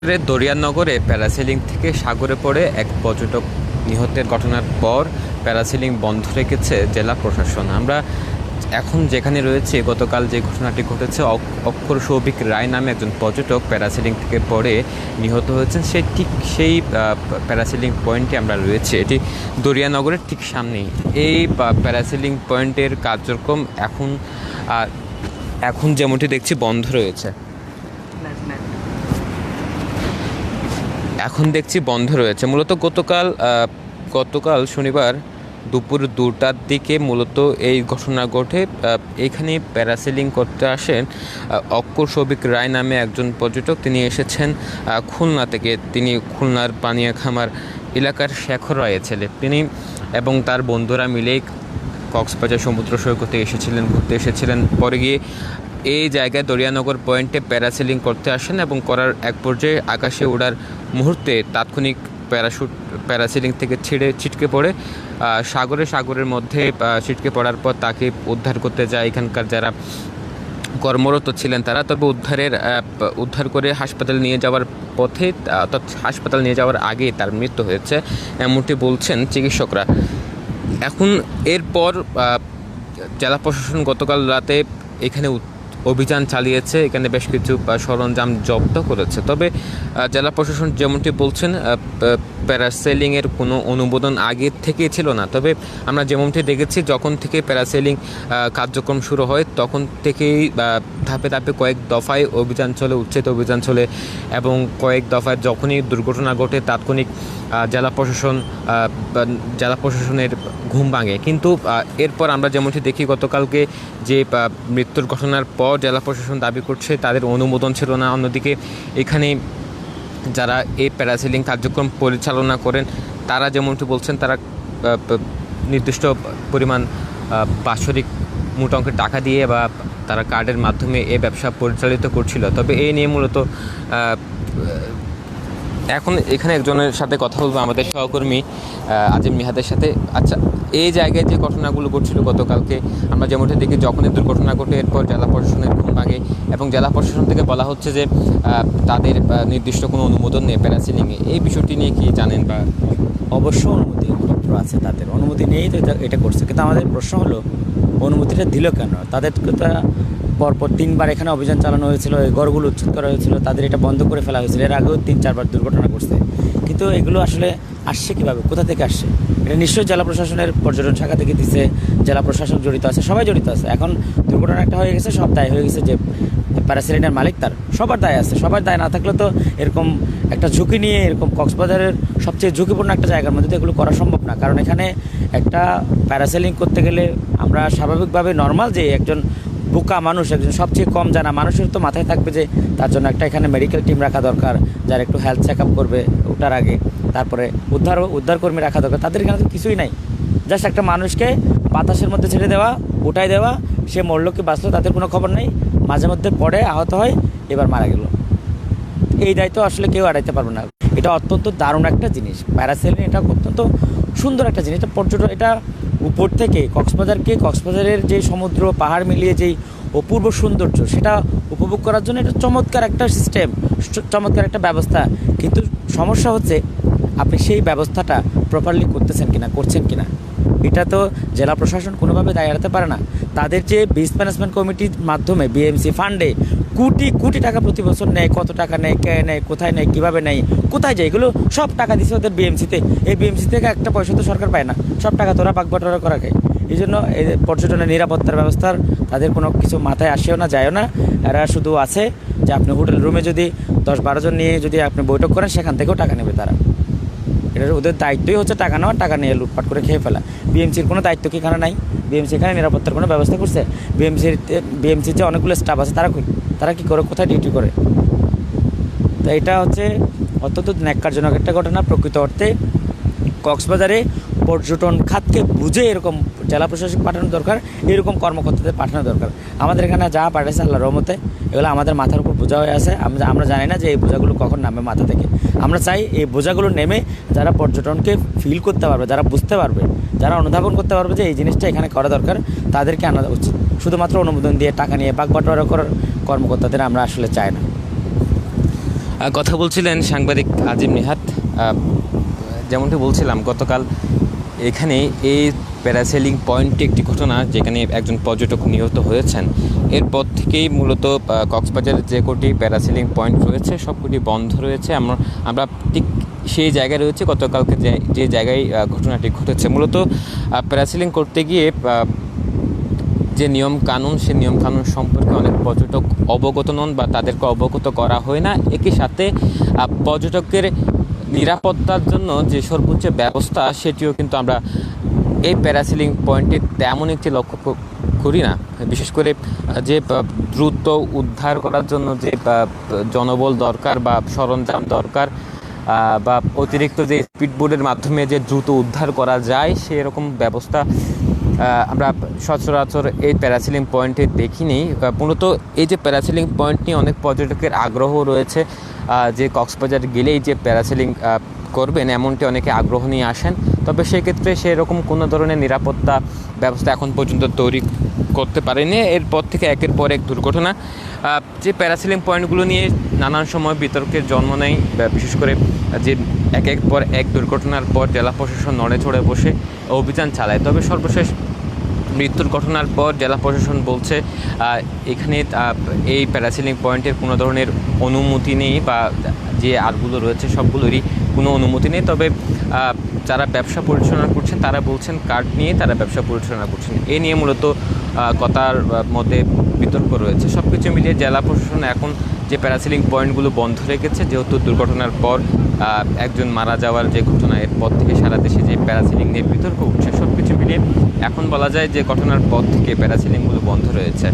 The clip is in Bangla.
দরিয়ানগরে প্যারাসেলিং থেকে সাগরে পড়ে এক পর্যটক নিহতের ঘটনার পর প্যারাসেলিং বন্ধ রেখেছে জেলা প্রশাসন। আমরা এখন যেখানে রয়েছে, গতকাল যে ঘটনাটি ঘটেছে, অক্ষর সৌভিক রায় নামে একজন পর্যটক প্যারাসেলিং থেকে পড়ে নিহত হয়েছেন, সেই প্যারাসেলিং পয়েন্টে আমরা রয়েছে। এটি দরিয়ানগরের ঠিক সামনেই। এই প্যারাসেলিং পয়েন্টের কার্যক্রম এখন যেমনটি দেখছি বন্ধ রয়েছে। মূলত গতকাল শনিবার দুপুর 2টার দিকে মূলত এই ঘটনা ঘটে। এখানে প্যারাসেলিং করতে আসেন অক্ষর সৌভিক রায় নামে একজন পর্যটক। তিনি এসেছেন খুলনা থেকে। তিনি খুলনার পানিয়াখামার এলাকার শেখর রায়ের ছেলে। তিনি এবং তার বন্ধুরা মিলেই কক্সবাজার সমুদ্র সৈকতে ঘুরতে এসেছিলেন। পরে গিয়ে এই জায়গায় দরিয়ানগর পয়েন্টে প্যারাসেলিং করতে আসেন এবং করার এক পর্যায়ে আকাশে ওড়ার মুহূর্তে তাৎক্ষণিক প্যারাসেলিং থেকে ছিটকে পড়ে সাগরের মধ্যে ছিটকে পড়ার পর তাকে উদ্ধার করতে যায় এখানকার যারা কর্মরত ছিলেন তারা। তবে উদ্ধার করে হাসপাতালে নিয়ে যাওয়ার পথে, অর্থাৎ হাসপাতাল নিয়ে যাওয়ার আগে তার মৃত্যু হয়েছে, এমনটি বলছেন চিকিৎসকরা। এখন এরপর জেলা প্রশাসন গতকাল রাতে এখানে অভিযান চালিয়েছে, এখানে বেশ কিছু সরঞ্জাম জব্দ করেছে। তবে জেলা প্রশাসন যেমনটি বলছেন, প্যারাসেলিংয়ের কোনো অনুমোদন আগে থেকেই ছিল না। তবে আমরা যেমনটি দেখেছি, যখন থেকে প্যারাসেলিং কার্যক্রম শুরু হয় তখন থেকেই ধাপে ধাপে কয়েক দফায় উচ্ছেদ অভিযান চলে এবং কয়েক দফায় যখনই দুর্ঘটনা ঘটে তাৎক্ষণিক জেলা প্রশাসনের ঘুম ভাঙে। কিন্তু এরপর আমরা যেমনটি দেখি, গতকালকে যে মৃত্যুর ঘটনার পর জেলা প্রশাসন দাবি করছে তাদের অনুমোদন ছিল না। অন্যদিকে এখানে যারা এই প্যারাসেলিং কার্যক্রম পরিচালনা করেন তারা যেমনটি বলছেন, তারা নির্দিষ্ট পরিমাণ বাৎসরিক মোটা অঙ্কের টাকা দিয়ে বা তারা কার্ডের মাধ্যমে এই ব্যবসা পরিচালিত করছিল। তবে এই নিয়ে মূলত এখন এখানে একজনের সাথে কথা বলবো, আমাদের সহকর্মী আজিম মিহাদের সাথে। আচ্ছা, এই জায়গায় যে ঘটনাগুলো ঘটছিল গতকালকে, আমরা যেমনটি দেখি যখনই দুর্ঘটনা ঘটে এরপর জেলা প্রশাসনের ঘুম ভাঙে এবং জেলা প্রশাসন থেকে বলা হচ্ছে যে তাদের নির্দিষ্ট কোনো অনুমোদন নেই প্যারাসেলিংয়ে। এই বিষয়টি নিয়ে কি জানেন? বা অবশ্য অনুমতিপত্র আছে, তাদের অনুমতি নিয়েই তো এটা করছে। কিন্তু আমাদের প্রশ্ন হলো, অনুমতিটা দিল কেন? তাদের পরপর 3বার এখানে অভিযান চালানো হয়েছিল, এই ঘরগুলো উচ্ছেদ করা হয়েছিল, তাদের এটা বন্ধ করে ফেলা হয়েছিল। এর আগেও 3-4বার দুর্ঘটনা ঘটছে। কিন্তু এগুলো আসলে আসছে কীভাবে, কোথা থেকে আসছে? এটা নিশ্চয়ই জেলা প্রশাসনের পর্যটন শাখা থেকে দিচ্ছে, জেলা প্রশাসন জড়িত আছে, সবাই জড়িত আছে। এখন দুর্ঘটনা একটা হয়ে গেছে, সব দায় হয়ে গেছে যে প্যারাসেলিংয়ের মালিক, তার সবার দায় আছে। সবার দায় না থাকলে তো এরকম একটা ঝুঁকি নিয়ে এরকম কক্সবাজারের সবচেয়ে ঝুঁকিপূর্ণ একটা জায়গার মধ্যে তো এগুলো করা সম্ভব না। কারণ এখানে একটা প্যারাসেলিং করতে গেলে আমরা স্বাভাবিকভাবে নর্মাল যে একজন বোকা মানুষ, একজন সবচেয়ে কম জানা মানুষের তো মাথায় থাকবে যে তার জন্য একটা এখানে মেডিকেল টিম রাখা দরকার, যারা একটু হেলথ চেক আপ করবে ওঠার আগে, তারপরে উদ্ধারকর্মী রাখা দরকার। তাদের এখানে তো কিছুই নাই। জাস্ট একটা মানুষকে বাতাসের মধ্যে ছেড়ে দেওয়া, উঠাই দেওয়া, সে মরলো কি বাঁচলো তাদের কোনো খবর নেই। মাঝে মধ্যে পড়ে আহত হয়, এবার মারা গেল। এই দায়িত্ব আসলে কেউ এড়াইতে পারবে না। এটা অত্যন্ত দারুণ একটা জিনিস। প্যারাসেলিং এটা অত্যন্ত সুন্দর একটা জিনিস। এটা পর্যটন, এটা উপর থেকে কক্সবাজারের যে সমুদ্র পাহাড় মিলিয়ে যেই অপূর্ব সৌন্দর্য, সেটা উপভোগ করার জন্য এটা চমৎকার একটা সিস্টেম, চমৎকার একটা ব্যবস্থা। কিন্তু সমস্যা হচ্ছে আপনি সেই ব্যবস্থাটা প্রপারলি করছেন কিনা। এটা তো জেলা প্রশাসন কোনোভাবে দায় এড়াতে পারে না। তাদের যে বিচ ম্যানেজমেন্ট কমিটির মাধ্যমে বিএমসি ফান্ডে কোটি কোটি টাকা প্রতি বছর নেয়, কত টাকা নেয়, কে নেয়, কোথায় নেয়, কীভাবে নেয়, কোথায় যায়, এগুলো সব টাকা দিচ্ছে ওদের বিএমসিতে। এই বিএমসি থেকে একটা পয়সা তো সরকার পায় না, সব টাকা তোরা বাগবাটোয়ারা করা খায়। এই জন্য এই পর্যটনের নিরাপত্তার ব্যবস্থার তাদের কোনো কিছু মাথায় আসেও না, যায়ও না। এরা শুধু আছে যে আপনি হোটেল রুমে যদি 10-12 জন নিয়ে যদি আপনি বৈঠক করেন, সেখান থেকেও টাকা নেবে তারা। এটা ওদের দায়িত্বই হচ্ছে টাকা নেওয়া, টাকা নিয়ে লুটপাট করে খেয়ে ফেলা। বিএমসির কোনো দায়িত্ব কি এখানে নাই? বিএমসি এখানে নিরাপত্তার কোনো ব্যবস্থা করছে? বিএমসির যে অনেকগুলো স্টাফ আছে তারা কী করে, কোথায় ডিউটি করে? তো এটা হচ্ছে অত্যন্ত ন্যাক্কারজনক একটা ঘটনা। প্রকৃত অর্থে কক্সবাজারে পর্যটন খাতকে বুঝে এরকম জেলা প্রশাসক পাঠানো দরকার, এরকম কর্মকর্তাদের পাঠানো দরকার। আমাদের এখানে যা পাঠাইছে আল্লাহর রহমতে এগুলো আমাদের মাথার উপর বোঝা হয়ে আছে। আমরা জানি না যে এই বোঝাগুলো কখন নামে মাথা থেকে। আমরা চাই এই বোঝাগুলো নেমে যারা পর্যটনকে ফিল করতে পারবে, যারা বুঝতে পারবে, যারা অনুধাবন করতে পারবে যে এই জিনিসটা এখানে করা দরকার, তাদেরকে আনা উচিত। শুধুমাত্র অনুমোদন দিয়ে টাকা নিয়ে বাগবাটোয়ারা করার কর্মকর্তাদের আমরা আসলে চাই না। কথা বলছিলেন সাংবাদিক আজিম নিহাত। যেমনটি বলছিলাম, গতকাল এখানে এই প্যারাসেলিং পয়েন্টে একটি ঘটনা যেখানে একজন পর্যটক নিহত হয়েছেন। এরপর থেকেই মূলত কক্সবাজারের যে কটি প্যারাসেলিং পয়েন্ট রয়েছে সবকটি বন্ধ রয়েছে। আমরা ঠিক সেই জায়গায় রয়েছে গতকালকে যে জায়গায় ঘটনাটি ঘটেছে। মূলত প্যারাসেলিং করতে গিয়ে যে নিয়ম কানুন, সে নিয়ম কানুন সম্পর্কে অনেক পর্যটক অবগত নন বা তাদেরকে অবগত করা হয় না। একই সাথে পর্যটকের নিরাপত্তার জন্য যে সর্বোচ্চ ব্যবস্থা সেটিও কিন্তু আমরা এই প্যারাসেলিং পয়েন্টে তেমন একটি লক্ষ্য করি না। বিশেষ করে যে দ্রুত উদ্ধার করার জন্য যে জনবল দরকার বা সরঞ্জাম দরকার বা অতিরিক্ত যে স্পিডবোটের মাধ্যমে যে দ্রুত উদ্ধার করা যায় সেরকম ব্যবস্থা আমরা সচরাচর এই প্যারাসেলিং পয়েন্টে দেখিনি। মূলত এই যে প্যারাসেলিং পয়েন্ট নিয়ে অনেক পর্যটকের আগ্রহ রয়েছে, যে কক্সবাজার গেলেই যে প্যারাসেলিং করবেন এমনটি অনেকে আগ্রহ নিয়ে আসেন। তবে সেক্ষেত্রে সেরকম কোনো ধরনের নিরাপত্তা ব্যবস্থা এখন পর্যন্ত তৈরি করতে পারেনি। এরপর থেকে একের পর এক দুর্ঘটনা, যে প্যারাসেলিং পয়েন্টগুলো নিয়ে নানান সময় বিতর্কের জন্ম নেয়, বিশেষ করে যে একের পর এক দুর্ঘটনার পর জেলা প্রশাসন নড়ে চড়ে বসে অভিযান চালায়। তবে সর্বশেষ মৃত্যুর ঘটনার পর জেলা প্রশাসন বলছে এখানে এই প্যারাসেলিং পয়েন্টের কোনো ধরনের অনুমতি নেই বা যে আরগুলো রয়েছে সবগুলোরই কোনো অনুমতি নেই। তবে যারা ব্যবসা পরিচালনা করছেন তারা বলছেন কার্ড নিয়ে তারা ব্যবসা পরিচালনা করছেন। এ নিয়ে মূলত কথার মধ্যে বিতর্ক রয়েছে। সব কিছু মিলিয়ে জেলা প্রশাসন এখন যে প্যারাসেলিং পয়েন্টগুলো বন্ধ রেখেছে, যেহেতু দুর্ঘটনার পর একজন মারা যাওয়ার যে ঘটনা, এরপর থেকে সারা দেশে যে প্যারাসেলিং নিয়ে বিতর্ক উঠছে, সব কিছু মিলিয়ে এখন বলা যায় যে ঘটনার পর থেকে প্যারাসেলিংগুলো বন্ধ রয়েছে।